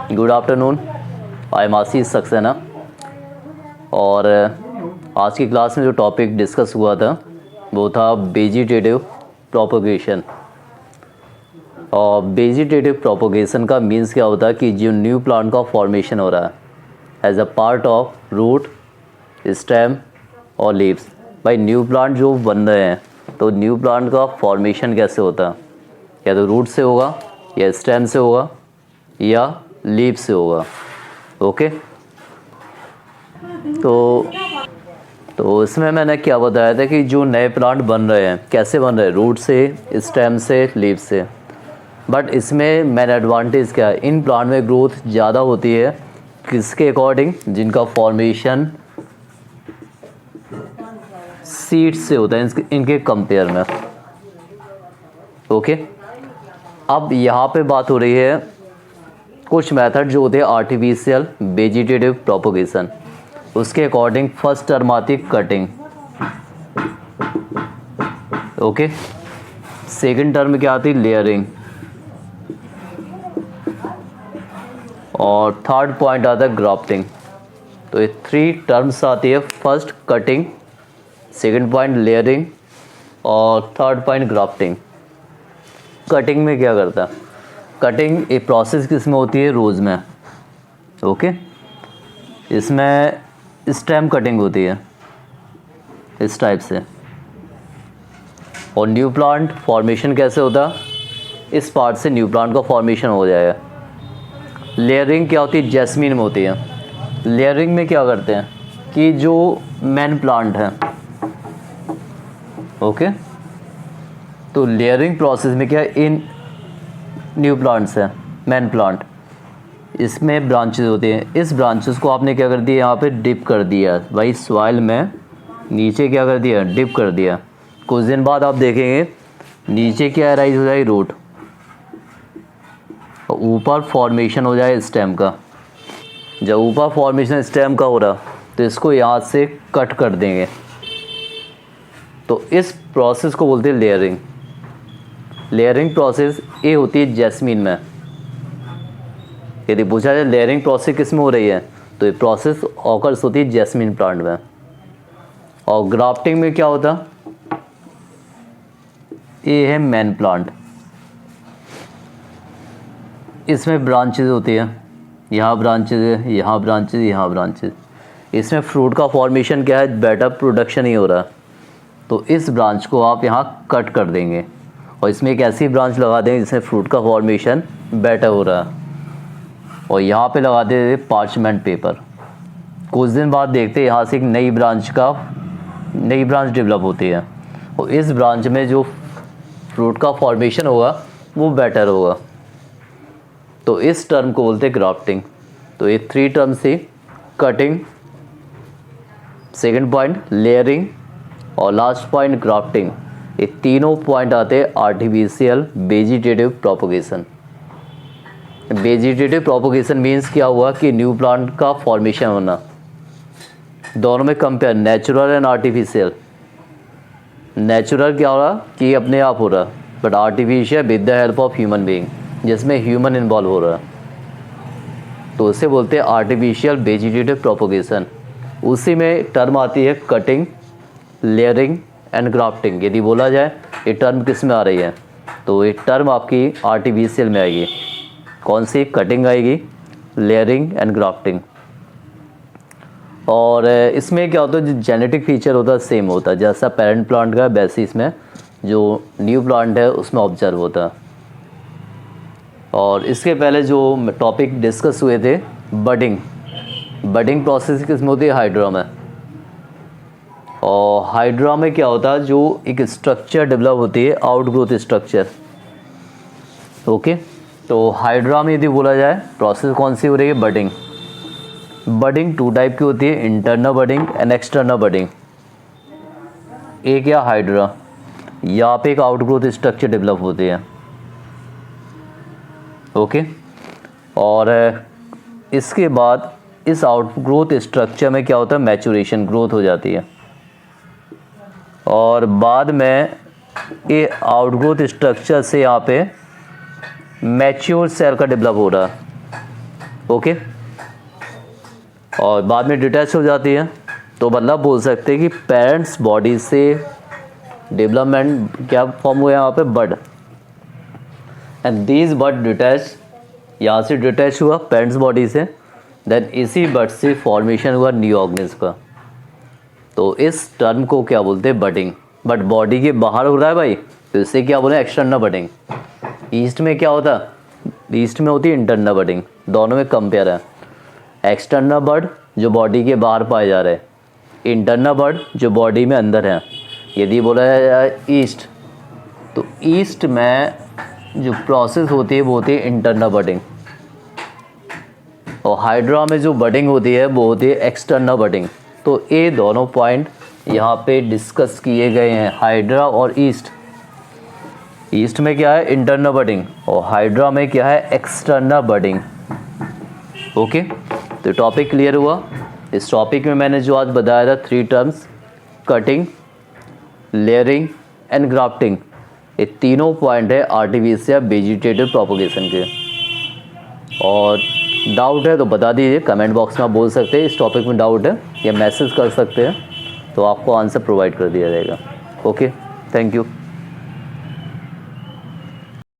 Good afternoon. I am Ashish Saxena. और आज की क्लास में जो टॉपिक डिस्कस हुआ था वो था वेजिटेटिव प्रोपोगेशन। और वेजिटेटिव प्रोपोगेशन का मीन्स क्या होता है कि जो न्यू प्लांट का फॉर्मेशन हो रहा है as a part of root, stem और लीव्स। भाई न्यू प्लांट जो बन रहे हैं तो न्यू प्लांट का फॉर्मेशन कैसे होता है? या तो रूट से होगा, या स्टेम से होगा, या लीव से होगा। ओके, तो इसमें मैंने क्या बताया था कि जो नए प्लांट बन रहे हैं कैसे बन रहे हैं, रूट से, स्टेम से, लीव से। बट इसमें मेन एडवांटेज क्या है, इन प्लांट में ग्रोथ ज़्यादा होती है किसके अकॉर्डिंग? जिनका फॉर्मेशन सीड से होता है इनके कंपेयर में। ओके, अब यहाँ पे बात हो रही है कुछ मेथड जो होते हैं आर्टिफिशियल वेजिटेटिव प्रोपोगेशन। उसके अकॉर्डिंग फर्स्ट टर्म आती है कटिंग। ओके, सेकंड टर्म क्या आती है? लेयरिंग। और थर्ड पॉइंट आता है ग्राफ्टिंग। तो ये थ्री टर्म्स आती है, first cutting, second point layering और थर्ड पॉइंट ग्राफ्टिंग। कटिंग में क्या करता है? कटिंग एक प्रोसेस किस में होती है? रोज़ में। ओके, इसमें स्टेम कटिंग होती है इस टाइप से। और न्यू प्लांट फॉर्मेशन कैसे होता है? इस पार्ट से न्यू प्लांट का फॉर्मेशन हो जाएगा। लेयरिंग क्या होती है? जैस्मीन में होती है। लेयरिंग में क्या करते हैं कि जो मेन प्लांट है, ओके, तो लेयरिंग प्रोसेस में क्या है, इन न्यू प्लांट्स है, मेन प्लांट, इसमें ब्रांचेस होते हैं। इस ब्रांचेस को आपने क्या कर दिया, यहाँ पे डिप कर दिया भाई सॉइल में, नीचे क्या कर दिया, डिप कर दिया। कुछ दिन बाद आप देखेंगे नीचे क्या राइज हो जाए, रूट, ऊपर फॉर्मेशन हो जाए स्टेम का। जब ऊपर फॉर्मेशन स्टेम का हो रहा तो इसको यहाँ से कट कर देंगे। तो इस प्रोसेस को बोलते हैं लेयरिंग। लेयरिंग प्रोसेस ये होती है जैस्मीन में। यदि पूछा जाए लेयरिंग प्रोसेस किस में हो रही है तो ये प्रोसेस ऑकर्स होती है जैस्मीन प्लांट में। और ग्राफ्टिंग में क्या होता? ये है मेन प्लांट, इसमें ब्रांचेज होती है, यहाँ ब्रांचेज है, यहाँ ब्रांचेज, यहाँ ब्रांचेज। इसमें फ्रूट का फॉर्मेशन क्या है, बेटर प्रोडक्शन ही हो रहा है। तो इस ब्रांच को आप यहाँ कट कर देंगे और इसमें एक ऐसी ब्रांच लगा देंगे जिसमें फ्रूट का फॉर्मेशन बेटर हो रहा है। और यहाँ पे लगा देते पार्चमेंट पेपर। कुछ दिन बाद देखते हैं यहाँ से एक नई ब्रांच डेवलप होती है और इस ब्रांच में जो फ्रूट का फॉर्मेशन होगा वो बेटर होगा। तो इस टर्म को बोलते हैं ग्राफ्टिंग। तो ये थ्री टर्म्स थी, कटिंग, सेकंड पॉइंट लेयरिंग और लास्ट पॉइंट ग्राफ्टिंग। ये तीनों पॉइंट आते हैं artificial vegetative propagation. Vegetative propagation means क्या हुआ कि न्यू प्लांट का फॉर्मेशन होना। दोनों में compare, natural and artificial. Natural क्या हो रहा कि अपने आप हो रहा, but artificial with the help of human being, जिसमें ह्यूमन इन्वॉल्व हो रहा है। तो उसे बोलते हैं आर्टिफिशियल वेजिटेटिव प्रोपोगेशन। उसी में टर्म आती है कटिंग, लेयरिंग एंड ग्राफ्टिंग। यदि बोला जाए ये टर्म किस में आ रही है तो ये टर्म आपकी आर्टिफिशियल में आएगी। कौन सी? कटिंग आएगी, लेयरिंग एंड ग्राफ्टिंग। और इसमें क्या होता है, जो जेनेटिक फीचर होता है सेम होता है, जैसा पेरेंट प्लांट का वैसे इसमें जो न्यू प्लांट है उसमें ऑब्जर्व होता है। और इसके पहले जो टॉपिक डिस्कस हुए थे, बडिंग प्रोसेस किसमें होती है? हाइड्रा में। और हाइड्रा में क्या होता है, जो एक स्ट्रक्चर डेवलप होती है, आउटग्रोथ स्ट्रक्चर। ओके, तो हाइड्रा में यदि बोला जाए प्रोसेस कौन सी हो रही है? बडिंग टू टाइप की होती है, internal budding and external budding. एक या हाइड्रा, यहाँ पे एक आउटग्रोथ स्ट्रक्चर डेवलप होती है। ओके, और इसके बाद इस आउटग्रोथ स्ट्रक्चर में क्या होता है? मैचुरेशन, ग्रोथ हो जाती है। और बाद में ये आउटग्रोथ स्ट्रक्चर से यहाँ पे मैच्योर सेल का डेवलप हो रहा है। ओके, और बाद में डिटैच हो जाती है। तो मतलब बोल सकते हैं कि पेरेंट्स बॉडी से डेवलपमेंट क्या फॉर्म हुआ यहाँ पे, बड, एंड दिस बड डिटैच, यहाँ से डिटैच हुआ पेरेंट्स बॉडी से, देन इसी बड से फॉर्मेशन हुआ न्यू ऑर्गेनिज्म का। तो इस टर्म को क्या बोलते हैं, बडिंग। बट बॉडी के बाहर हो रहा है भाई, तो इसे क्या बोले, एक्सटर्नल बडिंग। ईस्ट में क्या होता है, ईस्ट में होती है इंटरनल बडिंग, दोनों में कंपेयर है। एक्सटर्नल बड जो बॉडी के बाहर पाए जा रहे हैं, इंटरनल बड जो बॉडी में अंदर है। यदि बोला जाए ईस्ट, तो ईस्ट में जो प्रोसेस होती है वो होती है इंटरनल बडिंग, और हाइड्रा में जो बडिंग होती है वो होती है एक्सटर्नल बडिंग। तो ये दोनों पॉइंट यहाँ पे डिस्कस किए गए हैं, हाइड्रा और ईस्ट। ईस्ट में क्या है, इंटरनल बडिंग, और हाइड्रा में क्या है, एक्सटर्नल बडिंग। ओके, तो टॉपिक क्लियर हुआ। इस टॉपिक में मैंने जो आज बताया था 3 terms, cutting, layering and grafting, ये तीनों पॉइंट है आर्टिफिशियल वेजिटेटिव प्रोपगेशन के। और डाउट है तो बता दीजिए, कमेंट बॉक्स में आप बोल सकते हैं इस टॉपिक में डाउट है, या मैसेज कर सकते हैं, तो आपको आंसर प्रोवाइड कर दिया जाएगा। Okay, thank you.